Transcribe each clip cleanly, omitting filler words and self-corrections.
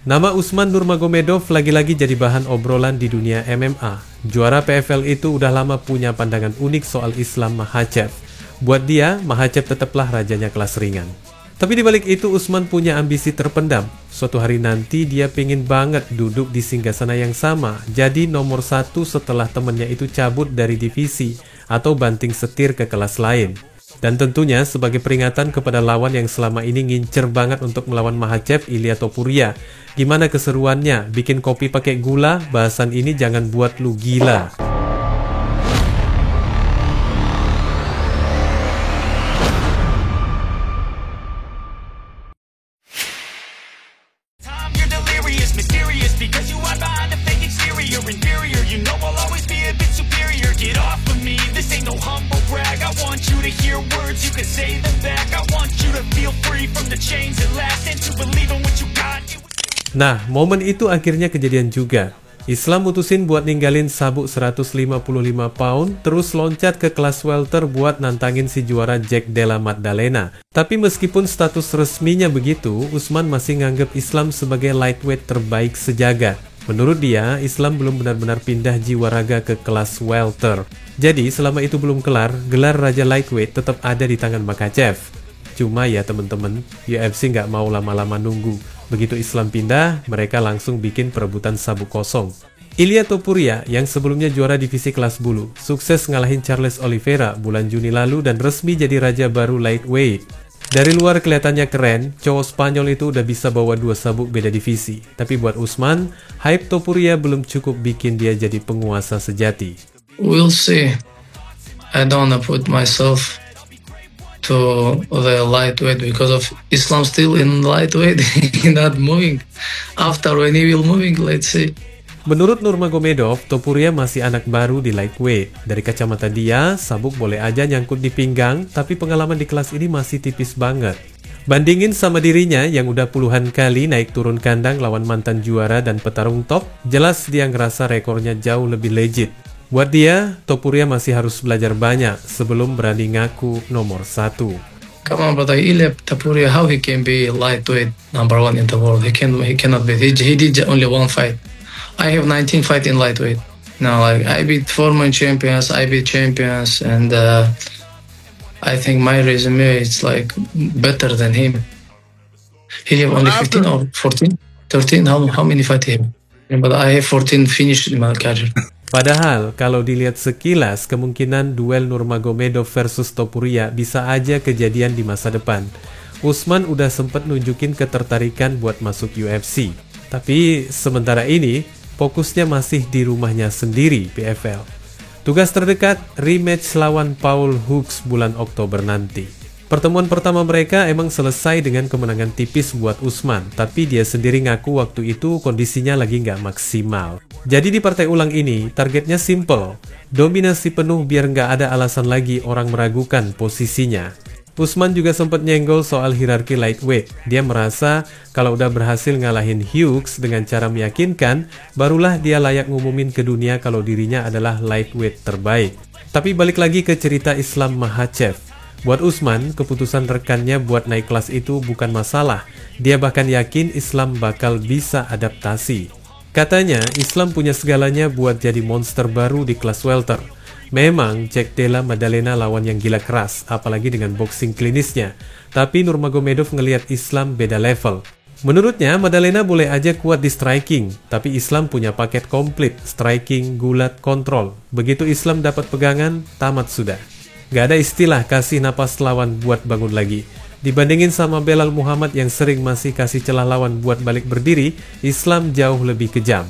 Nama Usman Nurmagomedov lagi-lagi jadi bahan obrolan di dunia MMA. Juara PFL itu udah lama punya pandangan unik soal Islam Makhachev. Buat dia, Makhachev tetaplah rajanya kelas ringan. Tapi dibalik itu Usman punya ambisi terpendam. Suatu hari nanti dia pengen banget duduk di singgasana yang sama, jadi nomor 1 setelah temennya itu cabut dari divisi atau banting setir ke kelas lain. Dan tentunya sebagai peringatan kepada lawan yang selama ini ngincer banget untuk melawan Makhachev, Ilia Topuria. Gimana keseruannya? Bikin kopi pakai gula? Bahasan ini jangan buat lu gila. Nah, momen itu akhirnya kejadian juga. Islam mutusin buat ninggalin sabuk 155 pound, terus loncat ke kelas welter buat nantangin si juara Jack Della Maddalena. Tapi meskipun status resminya begitu, Usman masih nganggep Islam sebagai lightweight terbaik sejagat. Menurut dia, Islam belum benar-benar pindah jiwa raga ke kelas welter. Jadi, selama itu belum kelar, gelar Raja Lightweight tetap ada di tangan Makhachev. Cuma ya temen-temen, UFC nggak mau lama-lama nunggu. Begitu Islam pindah, mereka langsung bikin perebutan sabuk kosong. Ilia Topuria yang sebelumnya juara divisi kelas bulu, sukses ngalahin Charles Oliveira bulan Juni lalu dan resmi jadi raja baru lightweight. Dari luar kelihatannya keren, cowok Spanyol itu udah bisa bawa 2 sabuk beda divisi. Tapi buat Usman, hype Topuria belum cukup bikin dia jadi penguasa sejati. We'll see. I don't wanna put myself to the lightweight because of Islam still in lightweight, not moving. After when he will moving, let's see. Menurut Nurmagomedov, Topuria masih anak baru di lightweight. Dari kacamata dia, sabuk boleh aja nyangkut di pinggang, tapi pengalaman di kelas ini masih tipis banget. Bandingin sama dirinya yang udah puluhan kali naik turun kandang lawan mantan juara dan petarung top, jelas dia ngerasa rekornya jauh lebih legit. Buat dia, Topuria masih harus belajar banyak sebelum berani ngaku nomor 1. Come on, brother, Ilia Topuria, how he can be lightweight number 1 in the world? He cannot be. He did only 1 fight. I have 19 fights in lightweight. Now, like I beat former champions, I beat champions, and I think my resume is like better than him. He have only 15 or 14, 13. How many fights he have? But I have 14 finished in my career. Padahal, kalau dilihat sekilas, kemungkinan duel Nurmagomedov versus Topuria bisa aja kejadian di masa depan. Usman udah sempet nunjukin ketertarikan buat masuk UFC. Tapi sementara ini, fokusnya masih di rumahnya sendiri, PFL. Tugas terdekat, rematch lawan Paul Hooks bulan Oktober nanti. Pertemuan pertama mereka emang selesai dengan kemenangan tipis buat Usman, tapi dia sendiri ngaku waktu itu kondisinya lagi nggak maksimal. Jadi di partai ulang ini, targetnya simple, dominasi penuh biar nggak ada alasan lagi orang meragukan posisinya. Usman juga sempat nyenggol soal hierarki lightweight. Dia merasa kalau udah berhasil ngalahin Hughes dengan cara meyakinkan, barulah dia layak ngumumin ke dunia kalau dirinya adalah lightweight terbaik. Tapi balik lagi ke cerita Islam Makhachev. Buat Usman, keputusan rekannya buat naik kelas itu bukan masalah. Dia bahkan yakin Islam bakal bisa adaptasi. Katanya, Islam punya segalanya buat jadi monster baru di kelas welter. Memang, Jack Della Maddalena lawan yang gila keras, apalagi dengan boxing klinisnya. Tapi Nurmagomedov ngelihat Islam beda level. Menurutnya, Maddalena boleh aja kuat di striking, tapi Islam punya paket komplit, striking, gulat, kontrol. Begitu Islam dapat pegangan, tamat sudah. Gak ada istilah kasih napas lawan buat bangun lagi. Dibandingin sama Belal Muhammad yang sering masih kasih celah lawan buat balik berdiri, Islam jauh lebih kejam.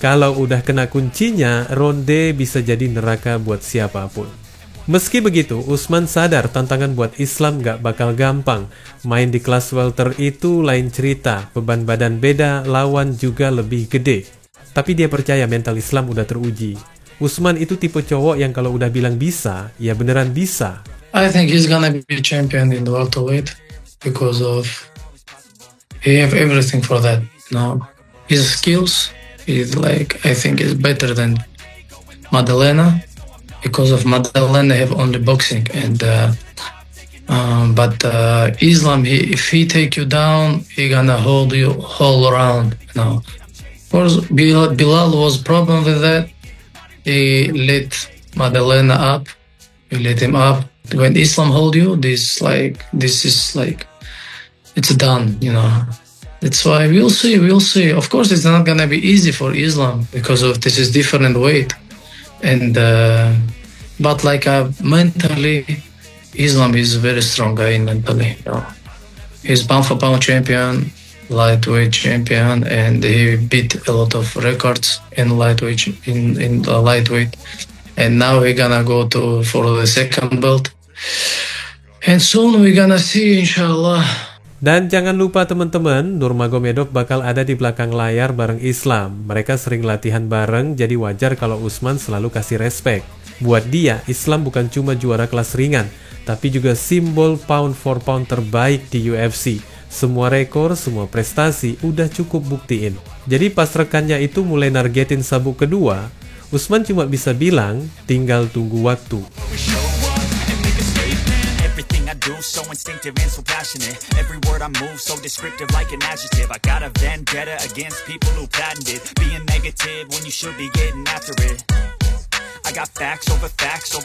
Kalau udah kena kuncinya, ronde bisa jadi neraka buat siapapun. Meski begitu, Usman sadar tantangan buat Islam gak bakal gampang. Main di kelas welter itu lain cerita, beban badan beda, lawan juga lebih gede. Tapi dia percaya mental Islam udah teruji. Usman itu tipe cowok yang kalau udah bilang bisa, ya beneran bisa. I think he's gonna be champion in the welterweight because of he have everything for that. Now his skills is like I think is better than Maddalena because of Maddalena have only boxing and But Islam, if he take you down, he gonna hold you whole around. Of course, Bilal was problem with that. He let Madalena up. He let him up. When Islam hold you, this is like it's done. That's why we'll see. We'll see. Of course, it's not gonna be easy for Islam because of this is different weight, and but mentally, Islam is a very strong guy mentally. He's pound for pound champion, lightweight champion, and he beat a lot of records in lightweight lightweight. And now we're gonna go for the second belt, and soon we're gonna see, inshallah. Dan jangan lupa teman-teman, Nurmagomedov bakal ada di belakang layar bareng Islam. Mereka sering latihan bareng, jadi wajar kalau Usman selalu kasih respect. Buat dia, Islam bukan cuma juara kelas ringan, tapi juga simbol pound for pound terbaik di UFC. Semua rekor, semua prestasi udah cukup buktiin. Jadi pas rekannya itu mulai nargetin sabuk kedua, Usman cuma bisa bilang, tinggal tunggu waktu. So instinctive and so passionate. Every word I move so descriptive like an adjective. I got a vendetta against people who patented being negative when you should be getting after it. I got facts over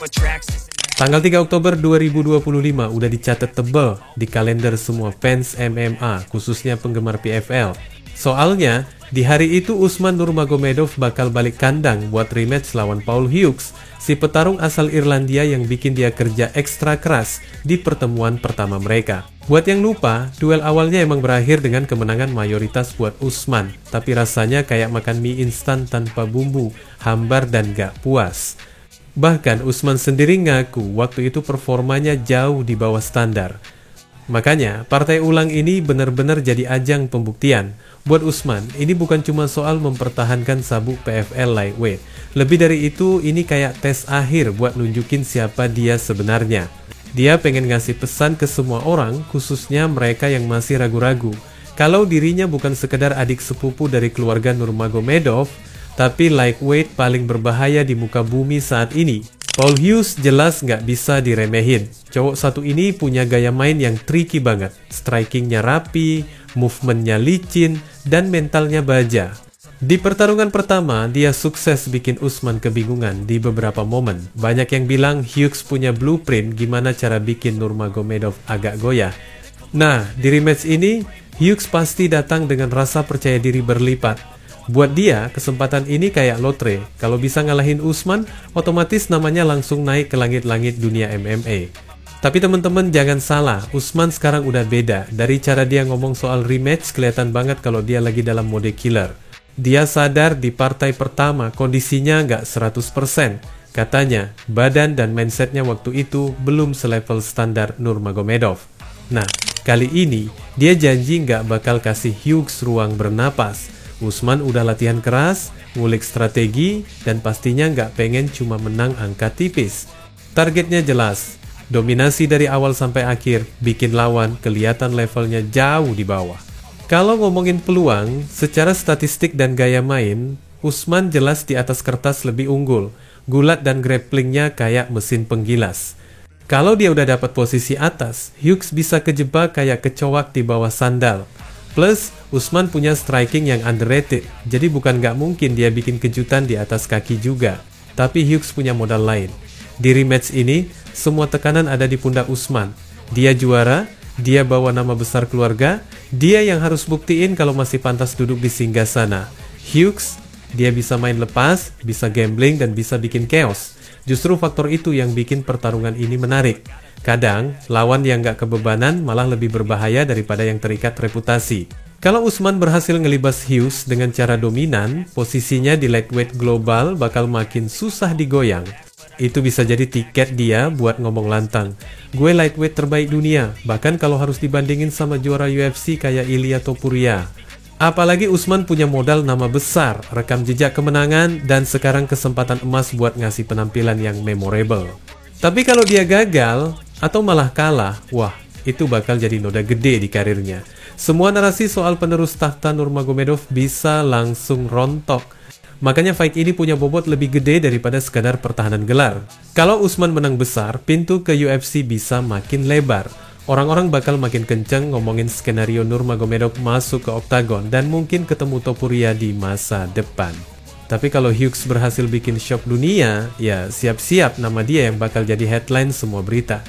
tracks. Tanggal 3 Oktober 2025 udah dicatat tebal di kalender semua fans MMA, khususnya penggemar PFL. Soalnya, di hari itu Usman Nurmagomedov bakal balik kandang buat rematch lawan Paul Hughes, si petarung asal Irlandia yang bikin dia kerja ekstra keras di pertemuan pertama mereka. Buat yang lupa, duel awalnya emang berakhir dengan kemenangan mayoritas buat Usman, tapi rasanya kayak makan mie instan tanpa bumbu, hambar dan gak puas. Bahkan Usman sendiri ngaku waktu itu performanya jauh di bawah standar. Makanya, partai ulang ini benar-benar jadi ajang pembuktian. Buat Usman, ini bukan cuma soal mempertahankan sabuk PFL lightweight. Lebih dari itu, ini kayak tes akhir buat nunjukin siapa dia sebenarnya. Dia pengen ngasih pesan ke semua orang, khususnya mereka yang masih ragu-ragu, kalau dirinya bukan sekedar adik sepupu dari keluarga Nurmagomedov, tapi lightweight paling berbahaya di muka bumi saat ini. Paul Hughes jelas nggak bisa diremehin. Cowok satu ini punya gaya main yang tricky banget. Strikingnya rapi, movementnya licin, dan mentalnya baja. Di pertarungan pertama, dia sukses bikin Usman kebingungan di beberapa momen. Banyak yang bilang Hughes punya blueprint gimana cara bikin Nurmagomedov agak goyah. Nah, di rematch ini, Hughes pasti datang dengan rasa percaya diri berlipat. Buat dia, kesempatan ini kayak lotre. Kalau bisa ngalahin Usman, otomatis namanya langsung naik ke langit-langit dunia MMA. Tapi teman-teman jangan salah, Usman sekarang udah beda. Dari cara dia ngomong soal rematch, kelihatan banget kalau dia lagi dalam mode killer. Dia sadar di partai pertama kondisinya nggak 100%. Katanya, badan dan mindsetnya waktu itu belum selevel standar Nurmagomedov. Nah, kali ini dia janji nggak bakal kasih Hughes ruang bernapas. Usman udah latihan keras, ngulik strategi, dan pastinya nggak pengen cuma menang angka tipis. Targetnya jelas, dominasi dari awal sampai akhir, bikin lawan kelihatan levelnya jauh di bawah. Kalau ngomongin peluang, secara statistik dan gaya main, Usman jelas di atas kertas lebih unggul. Gulat dan grapplingnya kayak mesin penggilas. Kalau dia udah dapat posisi atas, Hughes bisa kejebak kayak kecoak di bawah sandal. Plus, Usman punya striking yang underrated, jadi bukan nggak mungkin dia bikin kejutan di atas kaki juga. Tapi Hughes punya modal lain. Di rematch ini, semua tekanan ada di pundak Usman. Dia juara, dia bawa nama besar keluarga, dia yang harus buktiin kalau masih pantas duduk di singgasana. Hughes, dia bisa main lepas, bisa gambling, dan bisa bikin chaos. Justru faktor itu yang bikin pertarungan ini menarik. Kadang, lawan yang gak kebebanan malah lebih berbahaya daripada yang terikat reputasi. Kalau Usman berhasil ngelibas Hughes dengan cara dominan, posisinya di lightweight global bakal makin susah digoyang. Itu bisa jadi tiket dia buat ngomong lantang. Gue lightweight terbaik dunia, bahkan kalau harus dibandingin sama juara UFC kayak Ilia Topuria. Apalagi Usman punya modal nama besar, rekam jejak kemenangan, dan sekarang kesempatan emas buat ngasih penampilan yang memorable. Tapi kalau dia gagal, atau malah kalah, wah, itu bakal jadi noda gede di karirnya. Semua narasi soal penerus takhta Nurmagomedov bisa langsung rontok. Makanya fight ini punya bobot lebih gede daripada sekadar pertahanan gelar. Kalau Usman menang besar, pintu ke UFC bisa makin lebar. Orang-orang bakal makin kenceng ngomongin skenario Nurmagomedov masuk ke oktagon dan mungkin ketemu Topuria di masa depan. Tapi kalau Hughes berhasil bikin shock dunia, ya siap-siap nama dia yang bakal jadi headline semua berita.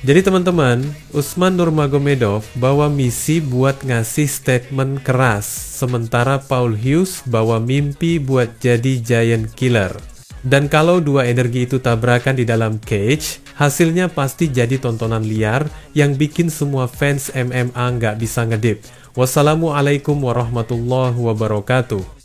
Jadi teman-teman, Usman Nurmagomedov bawa misi buat ngasih statement keras, sementara Paul Hughes bawa mimpi buat jadi giant killer. Dan kalau dua energi itu tabrakan di dalam cage, hasilnya pasti jadi tontonan liar yang bikin semua fans MMA nggak bisa ngedip. Wassalamualaikum warahmatullahi wabarakatuh.